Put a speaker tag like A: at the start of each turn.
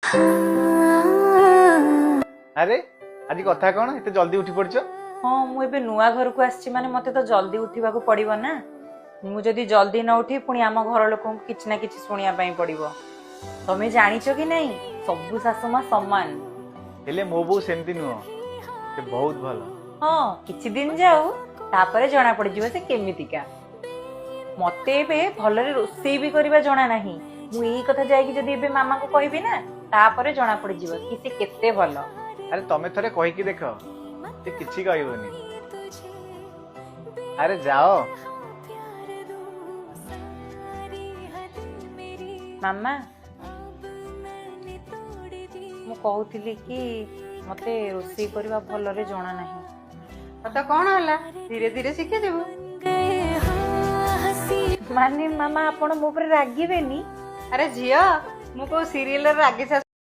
A: अरे आज कथा कौन एते जल्दी उठी पड़छ?
B: हाँ मु एबे नुआ घर को आछि माने मते तो जल्दी उठिबा को पड़िबो ना। मु जदी जल्दी न उठी पुणी आम घर लोक किछ ना किछ सुनिया पई पड़िबो। तमे जानिछो कि नहीं सबु सासु मां समान।
A: हेले मो बो सेमती नुह से बहुत भल।
B: हाँ किछि दिन जाऊ तापरे जणा पड़ जिवो से केमितिका। मते एबे भलरे रोसई भी करबा जणा नाही। मु एई कथा जाय कि जदी एबे मामा को कहबी ना तापरे जणा पड़ जिवो कि से केते भलो।
A: अरे तमे थरे कहि कि देखो से किछि कहबोनी। अरे जाओ
B: मामा मु कहूतिली कि मते रोसई करबा भलरे जणा नाही।
C: तो कौन होला धीरे धीरे शिखी देबो।
B: माने मामा आपण मो पर रागिबेनी?
C: अरे झियो मु को सीरियल रागी